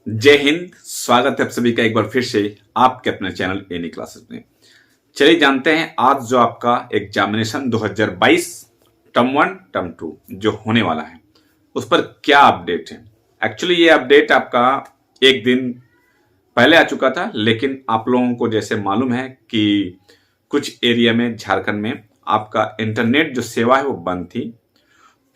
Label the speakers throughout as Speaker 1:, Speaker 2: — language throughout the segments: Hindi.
Speaker 1: जय हिंद। स्वागत है आप सभी का एक बार फिर से आपके अपने चैनल एनी क्लासेस में। चलिए जानते हैं आज जो आपका एग्जामिनेशन 2022 टर्म 1 टर्म 2 जो होने वाला है उस पर क्या अपडेट है। एक्चुअली ये अपडेट आपका एक दिन पहले आ चुका था, लेकिन आप लोगों को जैसे मालूम है कि कुछ एरिया में झारखंड में आपका इंटरनेट जो सेवा है वो बंद थी,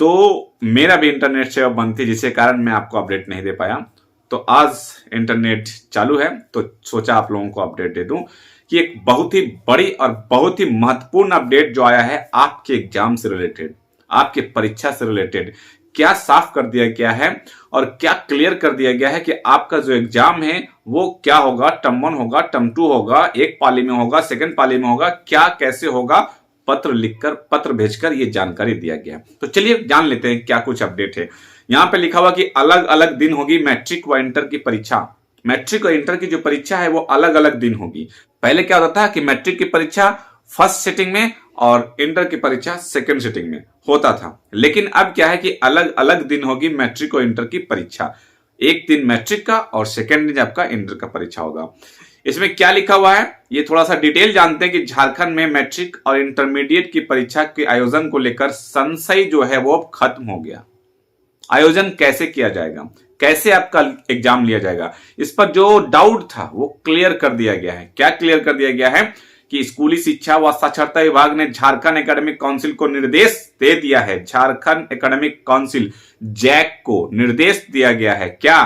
Speaker 1: तो मेरा भी इंटरनेट सेवा बंद थी, जिसके कारण मैं आपको अपडेट नहीं दे पाया। तो आज इंटरनेट चालू है तो सोचा आप लोगों को अपडेट दे दूं कि एक बहुत ही बड़ी और बहुत ही महत्वपूर्ण अपडेट जो आया है आपके एग्जाम से रिलेटेड, आपके परीक्षा से रिलेटेड। क्या साफ कर दिया गया है और क्या क्लियर कर दिया गया है कि आपका जो एग्जाम है वो क्या होगा, टर्म 1 होगा, टर्म 2 होगा, एक पाली में होगा, सेकंड पाली में होगा, क्या कैसे होगा, पत्र लिखकर पत्र भेजकर ये जानकारी दिया गया। तो चलिए जान लेते हैं क्या कुछ अपडेट है। यहां पे लिखा हुआ कि अलग अलग दिन होगी मैट्रिक व इंटर की परीक्षा। मैट्रिक और इंटर की जो परीक्षा है वो अलग अलग दिन होगी। पहले क्या होता था कि मैट्रिक की परीक्षा फर्स्ट सिटिंग में और इंटर की परीक्षा सेकंड सिटिंग में होता था, लेकिन अब क्या है कि अलग अलग दिन होगी मैट्रिक और इंटर की परीक्षा। एक दिन मैट्रिक का और सेकंड दिन आपका इंटर का परीक्षा होगा। इसमें क्या लिखा हुआ है ये थोड़ा सा डिटेल जानते हैं कि झारखंड में मैट्रिक और इंटरमीडिएट की परीक्षा के आयोजन को लेकर संशय जो है वो खत्म हो गया। आयोजन कैसे किया जाएगा, कैसे आपका एग्जाम लिया जाएगा, इस पर जो डाउट था वो क्लियर कर दिया गया है। क्या क्लियर कर दिया गया है कि स्कूली शिक्षा व साक्षरता विभाग ने झारखंड एकेडमिक काउंसिल को निर्देश दे दिया है। झारखंड एकेडमिक काउंसिल जैक को निर्देश दिया गया है क्या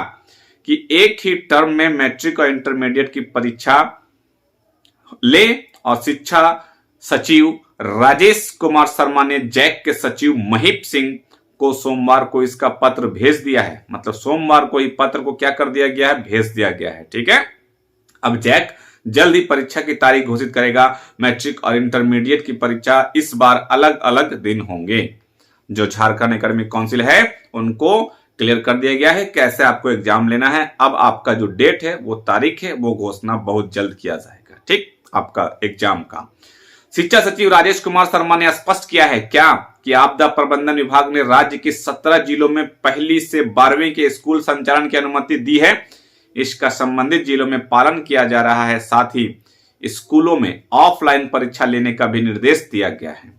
Speaker 1: कि एक ही टर्म में मैट्रिक और इंटरमीडिएट की परीक्षा ले, और शिक्षा सचिव राजेश कुमार शर्मा ने जैक के सचिव महीप सिंह को सोमवार को इसका पत्र भेज दिया है। मतलब सोमवार को ही पत्र को क्या कर दिया गया है, भेज दिया गया है। ठीक है, अब जैक जल्द ही परीक्षा की तारीख घोषित करेगा। मैट्रिक और इंटरमीडिएट की परीक्षा इस बार अलग अलग दिन होंगे। जो झारखंड एकेडमिक काउंसिल है उनको क्लियर कर दिया गया है कैसे आपको एग्जाम लेना है। अब आपका जो डेट है वो तारीख है वो घोषणा बहुत जल्द किया जाएगा। ठीक, आपका एग्जाम का शिक्षा सचिव राजेश कुमार शर्मा ने स्पष्ट किया है क्या कि आपदा प्रबंधन विभाग ने राज्य के 17 जिलों में पहली से 12वीं के स्कूल संचालन की अनुमति दी है। इसका संबंधित जिलों में पालन किया जा रहा है। साथ ही स्कूलों में ऑफलाइन परीक्षा लेने का भी निर्देश दिया गया है।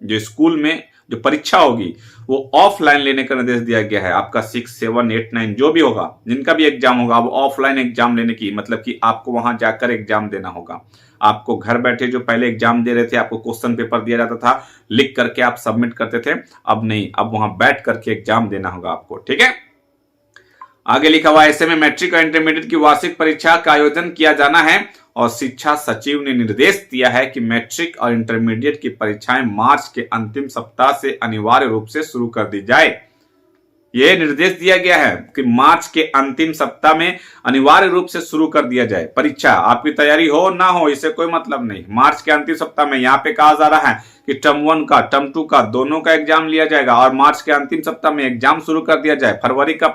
Speaker 1: जो स्कूल में जो परीक्षा होगी वो ऑफलाइन लेने का निर्देश दिया गया है। आपका 6, 7, 8, 9 जो भी होगा, जिनका भी एग्जाम होगा, वो ऑफलाइन एग्जाम लेने की, मतलब कि आपको वहां जाकर एग्जाम देना होगा। आपको घर बैठे जो पहले एग्जाम दे रहे थे, आपको क्वेश्चन पेपर दिया जाता था, लिख करके आप सबमिट करते थे, अब नहीं, अब वहां बैठ करके एग्जाम देना होगा आपको। ठीक है, आगे लिखा हुआ ऐसे में मैट्रिक और इंटरमीडिएट की वार्षिक परीक्षा का आयोजन किया जाना है और शिक्षा सचिव ने निर्देश दिया है कि मैट्रिक और इंटरमीडिएट की परीक्षाएं मार्च के अंतिम सप्ताह से अनिवार्य रूप से शुरू कर दी जाए। यह निर्देश दिया गया है कि मार्च के अंतिम सप्ताह में अनिवार्य रूप से शुरू कर दिया जाए परीक्षा। आपकी तैयारी हो ना हो इससे कोई मतलब नहीं, मार्च के अंतिम सप्ताह में यहाँ पे कहा जा रहा है कि टर्म 1 का टर्म 2 का दोनों का एग्जाम लिया जाएगा और मार्च के अंतिम सप्ताह में एग्जाम शुरू कर दिया जाए। फरवरी का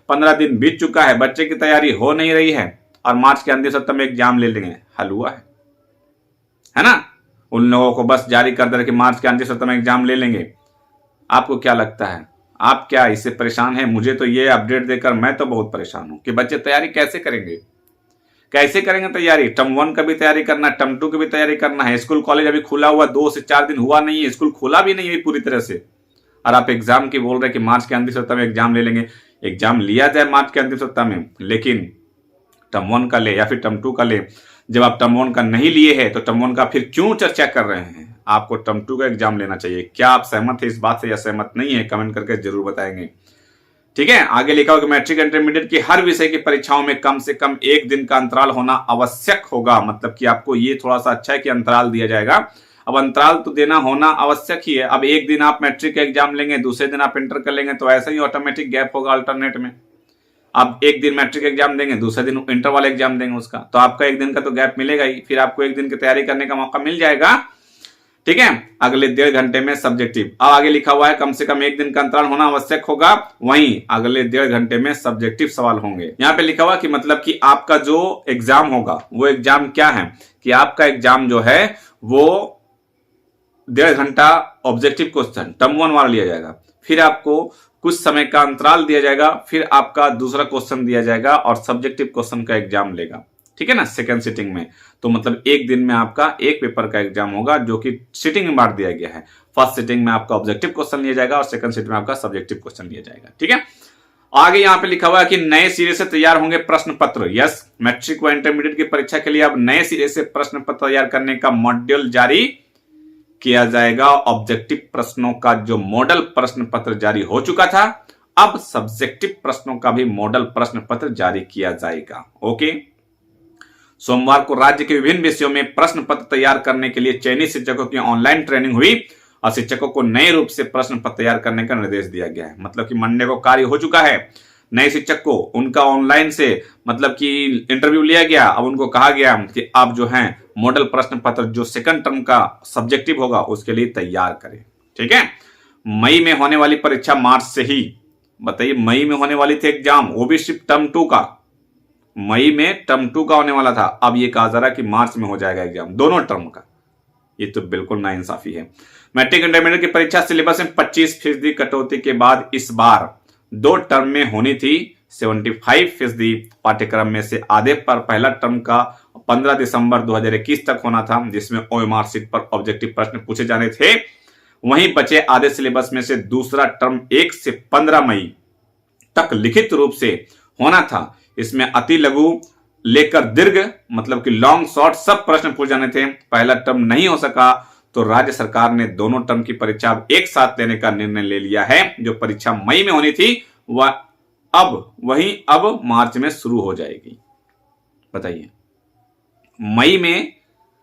Speaker 1: 15 दिन बीत चुका है, बच्चे की तैयारी हो नहीं रही है और मार्च के अंतिम सप्ताह में एग्जाम ले लेंगे। हलवा है ना, उन लोगों को बस जारी कर दे कि मार्च के अंतिम सप्ताह में एग्जाम ले लेंगे। आपको क्या लगता है, आप क्या इससे परेशान हैं? मुझे तो ये अपडेट देकर मैं तो बहुत परेशान हूं कि बच्चे तैयारी कैसे करेंगे, कैसे करेंगे तैयारी। टर्म 1 का भी तैयारी करना है, टर्म 2 की भी तैयारी करना है। स्कूल कॉलेज अभी खुला हुआ 2 से 4 दिन हुआ नहीं है, स्कूल खुला भी नहीं है पूरी तरह से, और आप एग्जाम की बोल रहे कि मार्च के अंतिम सप्ताह में एग्जाम ले लेंगे। एग्जाम लिया जाए मार्च के अंतिम सप्ताह में, लेकिन टर्म 1 का ले या फिर टर्म 2 का ले। जब आप टर्म 1 का नहीं लिए हैं तो टर्म 1 का फिर क्यों चर्चा कर रहे हैं? आपको टर्म 2 का एग्जाम लेना चाहिए। क्या आप सहमत है इस बात से या सहमत नहीं है, कमेंट करके जरूर बताएंगे। ठीक है, आगे लिखा होगा मैट्रिक इंटरमीडिएट की हर विषय की परीक्षाओं में कम से कम एक दिन का अंतराल होना आवश्यक होगा। मतलब कि आपको ये थोड़ा सा अच्छा है कि अंतराल दिया जाएगा। अब अंतराल तो देना होना आवश्यक ही है। अब एक दिन आप मैट्रिक का एग्जाम लेंगे, दूसरे दिन आप इंटर कर लेंगे, तो ऐसा ही ऑटोमेटिक गैप होगा अल्टरनेट में। आप एक दिन मैट्रिक एग्जाम देंगे, दूसरे दिन इंटर वाला एग्जाम देंगे उसका, तो आपका एक दिन का तो गैप मिलेगा ही, फिर आपको एक दिन की तैयारी करने का मौका मिल जाएगा। ठीक है, अगले 1.5 घंटे में सब्जेक्टिव। अब आगे लिखा हुआ है कम से कम एक दिन का अंतराल होना आवश्यक होगा, वहीं अगले 1.5 घंटे में सब्जेक्टिव सवाल होंगे। यहाँ पे लिखा हुआ कि मतलब कि आपका जो एग्जाम होगा वो एग्जाम क्या है कि आपका एग्जाम जो है वो 1.5 घंटा ऑब्जेक्टिव क्वेश्चन टर्म 1 वाला लिया जाएगा, फिर आपको कुछ समय का अंतराल दिया जाएगा, फिर आपका दूसरा क्वेश्चन दिया जाएगा और सब्जेक्टिव क्वेश्चन का एग्जाम लेगा, ठीक है ना, सेकंड सिटिंग में। तो मतलब एक दिन में आपका एक पेपर का एग्जाम होगा जो कि सिटिंग में बांट दिया गया है। फर्स्ट सिटिंग में आपका ऑब्जेक्टिव क्वेश्चन लिया जाएगा और सेकंड सिटिंग में आपका सब्जेक्टिव क्वेश्चन लिया जाएगा, ठीक है। आगे यहां पे लिखा हुआ है कि नए सिरे से तैयार होंगे प्रश्न पत्र। यस, मैट्रिक व इंटरमीडिएट की परीक्षा के लिए अब नए सिरे से प्रश्न पत्र तैयार करने का मॉड्यूल जारी किया जाएगा। ऑब्जेक्टिव प्रश्नों का जो मॉडल प्रश्न पत्र जारी हो चुका था, अब सब्जेक्टिव प्रश्नों का भी मॉडल प्रश्न पत्र जारी किया जाएगा। ओके, सोमवार को राज्य के विभिन्न विषयों में प्रश्न पत्र तैयार करने के लिए चयनित शिक्षकों की ऑनलाइन ट्रेनिंग हुई और शिक्षकों को नए रूप से प्रश्न पत्र तैयार करने का निर्देश दिया गया है। मतलब कि मंडे को कार्य हो चुका है, नए शिक्षक को उनका ऑनलाइन से मतलब कि इंटरव्यू लिया गया। अब उनको कहा गया कि आप जो है मॉडल प्रश्न पत्र जो सेकंड टर्म का सब्जेक्टिव होगा उसके लिए तैयार करें, ठीक है। मई में होने वाली परीक्षा मार्च से ही, बताइए, मई में होने वाली थी एग्जाम, वो भी सिर्फ टर्म 2 का, मई में टर्म 2 का होने वाला था। अब ये कहा जा रहा है कि मार्च में हो जाएगा एग्जाम दोनों टर्म का। ये तो बिल्कुल नाइंसाफी है। मैट्रिक इंटरमीडिएट की परीक्षा सिलेबस में 25% कटौती के बाद इस बार 2 टर्म में होनी थी। 75% पाठ्यक्रम में से आधे पर पहला टर्म का 15 दिसंबर 2021 तक होना था, जिसमें ओएमआर शीट पर ऑब्जेक्टिव प्रश्न पूछे जाने थे। वहीं बचे आधे सिलेबस में से दूसरा टर्म 1 से 15 मई तक लिखित रूप से होना था। इसमें अति लघु लेकर दीर्घ मतलब कि लॉन्ग शॉर्ट सब प्रश्न पूछे जाने थे। पहला टर्म नहीं हो सका तो राज्य सरकार ने दोनों टर्म की परीक्षा एक साथ लेने का निर्णय ले लिया है। जो परीक्षा मई में होनी थी वह अब मार्च में शुरू हो जाएगी। बताइए, मई में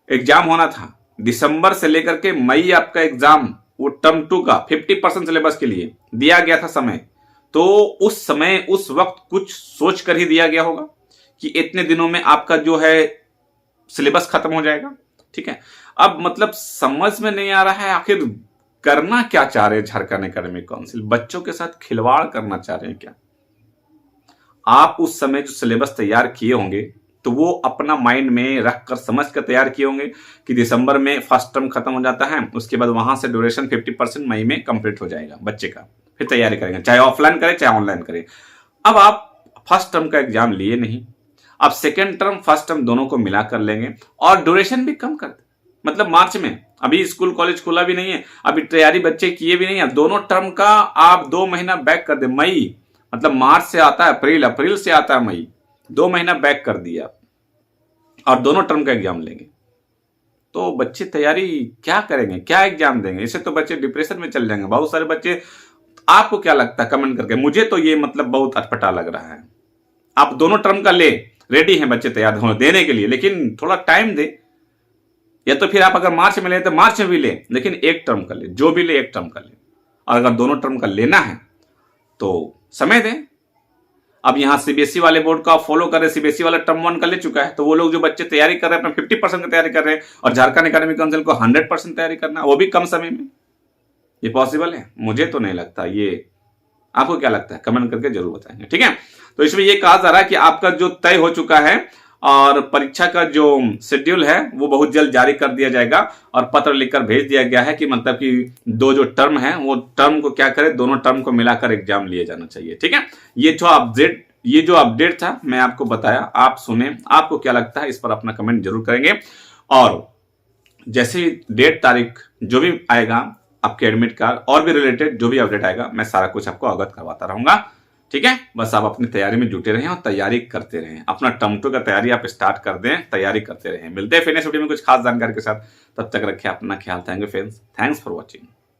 Speaker 1: एग्जाम होना था, दिसंबर से लेकर के मई आपका एग्जाम, वो टर्म 2 का 50% सिलेबस के लिए दिया गया था समय। तो उस समय उस वक्त कुछ सोच कर ही दिया गया होगा कि इतने दिनों में आपका जो है सिलेबस खत्म हो जाएगा, ठीक है। अब मतलब समझ में नहीं आ रहा है आखिर करना क्या चाह रहे हैं झारखंड एकेडमिक काउंसिल, बच्चों के साथ खिलवाड़ करना चाह रहे हैं क्या? आप उस समय जो सिलेबस तैयार किए होंगे तो वो अपना माइंड में रखकर समझ कर तैयार किए होंगे कि दिसंबर में फर्स्ट टर्म खत्म हो जाता है, उसके बाद वहां से ड्यूरेशन 50% मई में कंप्लीट हो जाएगा बच्चे का, फिर तैयारी करेंगे, चाहे ऑफलाइन करें चाहे ऑनलाइन करें। अब आप फर्स्ट टर्म का एग्जाम लिए नहीं, अब सेकेंड टर्म फर्स्ट टर्म दोनों को मिला कर लेंगे और ड्यूरेशन भी कम कर दे। मतलब मार्च में अभी स्कूल कॉलेज खुला भी नहीं है, अभी तैयारी बच्चे किए भी नहीं है, दोनों टर्म का आप 2 महीना बैक कर दे। मई मतलब मार्च से आता है अप्रैल, अप्रैल से आता है मई, 2 महीना बैक कर दिया और दोनों टर्म का एग्जाम लेंगे। तो बच्चे तैयारी क्या करेंगे, क्या एग्जाम देंगे? इससे तो बच्चे डिप्रेशन में चल जाएंगे बहुत सारे बच्चे। आपको क्या लगता है कमेंट करके, मुझे तो ये मतलब बहुत अटपटा लग रहा है। आप दोनों टर्म का ले, रेडी हैं बच्चे तैयार होने देने के लिए, लेकिन थोड़ा टाइम दे। या तो फिर आप अगर मार्च में ले तो मार्च में भी ले, लेकिन एक टर्म का ले, जो भी ले एक टर्म का ले। और अगर दोनों टर्म का लेना है तो समय दें। अब यहां सीबीएसई वाले बोर्ड का फॉलो कर रहे, सीबीएसई वाला टर्म 1 का ले चुका है, तो वो लोग जो बच्चे तैयारी कर रहे हैं अपना 50% की तैयारी कर रहे हैं और झारखंड एकेडमिक काउंसिल को 100% तैयारी करना है, वो भी कम समय में। ये पॉसिबल है? मुझे तो नहीं लगता। ये आपको क्या लगता है कमेंट करके जरूर बताएंगे, ठीक है। तो इसमें ये कहा जा रहा है कि आपका जो तय हो चुका है और परीक्षा का जो शेड्यूल है वो बहुत जल्द जारी कर दिया जाएगा और पत्र लिखकर भेज दिया गया है कि मतलब कि 2 जो टर्म है वो टर्म को क्या करे, दोनों टर्म को मिलाकर एग्जाम लिए जाना चाहिए, ठीक है। ये जो अपडेट था मैं आपको बताया, आप सुने, आपको क्या लगता है इस पर अपना कमेंट जरूर करेंगे। और जैसे डेट तारीख जो भी आएगा आपके एडमिट कार्ड और भी रिलेटेड जो भी अपडेट आएगा मैं सारा कुछ आपको अवगत करवाता रहूंगा, ठीक है। बस आप अपनी तैयारी में जुटे रहें और तैयारी करते रहें, अपना टर्म 2 का तैयारी आप स्टार्ट कर दें, तैयारी करते रहें। मिलते हैं फिर नेक्स्ट वीडियो में कुछ खास जानकारी के साथ, तब तक रखें अपना ख्याल। Thank you friends, thanks for watching.